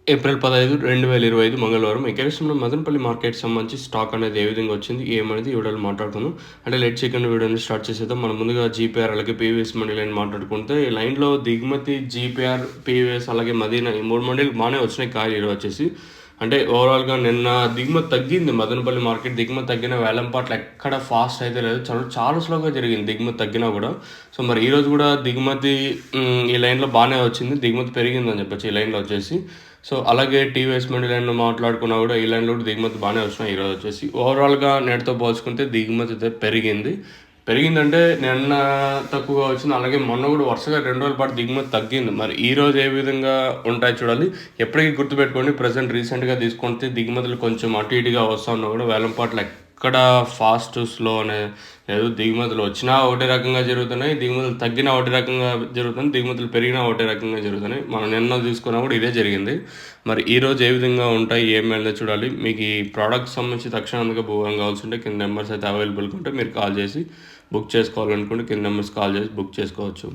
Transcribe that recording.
April 15, 2025 మంగళవారం ఎకరేషన్‌లో మదనపల్లి మార్కెట్‌కి సంబంధించి స్టాక్ అనేది ఏ విధంగా వచ్చింది, ఏమనేది ఈ వీడియోలో మాట్లాడుకుందాం. అంటే లెట్ చికెన్ వీడియోని స్టార్ట్ చేసేద్దాం. మనం ముందుగా జీపీఆర్ అలాగే పీవీఎస్ మండీ లైన్ మాట్లాడుకుంటే ఈ లైన్‌లో దిగుమతి, జీపీఆర్, పీవీఎస్ అలాగే మదీనా ఈ 3 మండీలు బాగానే వచ్చినాయి కాయలు ఈరోజు వచ్చేసి. అంటే ఓవరాల్‌గా నిన్న దిగుమతి తగ్గింది. మదనపల్లి మార్కెట్ దిగుమతి తగ్గిన వేలం పాటలు ఎక్కడ ఫాస్ట్ అయితే లేదు. చాలా స్లోగా జరిగింది దిగుమతి తగ్గినా కూడా. సో మరి ఈరోజు కూడా దిగుమతి ఈ లైన్‌లో బాగానే వచ్చింది. దిగుమతి పెరిగిందని చెప్పొచ్చు ఈ లైన్‌లో వచ్చేసి. సో అలాగే టీవీఎస్ మండీ లైన్‌లో మాట్లాడుకున్నా కూడా ఈ లైన్‌లో కూడా దిగుమతి బాగానే వచ్చినాయి ఈరోజు వచ్చేసి. ఓవరాల్‌గా నేటితో పోల్చుకుంటే దిగుమతి అయితే పెరిగింది. పెరిగిందంటే నిన్న తక్కువగా వచ్చింది. అలాగే మొన్న కూడా వరుసగా 2 రోజుల పాటు దిగుమతి తగ్గింది. మరి ఈరోజు ఏ విధంగా ఉంటాయో చూడాలి. ఎప్పటికీ గుర్తుపెట్టుకోండి రీసెంట్‌గా తీసుకుంటే దిగుమతులు కొంచెం అటు ఇటుగా వస్తా ఉన్నా కూడా వేలం పాటలు ఎక్కడ ఫాస్ట్, స్లో అనే లేదు. దిగుమతులు వచ్చినా ఒకటే రకంగా జరుగుతున్నాయి. దిగుమతులు తగ్గినా ఒకటే రకంగా జరుగుతుంది. దిగుమతులు పెరిగినా ఒకటే రకంగా జరుగుతున్నాయి. మనం నిన్న తీసుకున్నా కూడా ఇదే జరిగింది. మరి ఈరోజు ఏ విధంగా ఉంటాయి, ఏం వెళ్ళదో చూడాలి. మీకు ఈ ప్రోడక్ట్కి సంబంధించి తక్షణంగా భూగం కావాల్సి ఉంటే కింద నెంబర్స్ అయితే అవైలబుల్గా ఉంటే మీరు కాల్ చేసి బుక్ చేసుకోవాలనుకుంటే కింద నెంబర్స్ కాల్ చేసి బుక్ చేసుకోవచ్చు.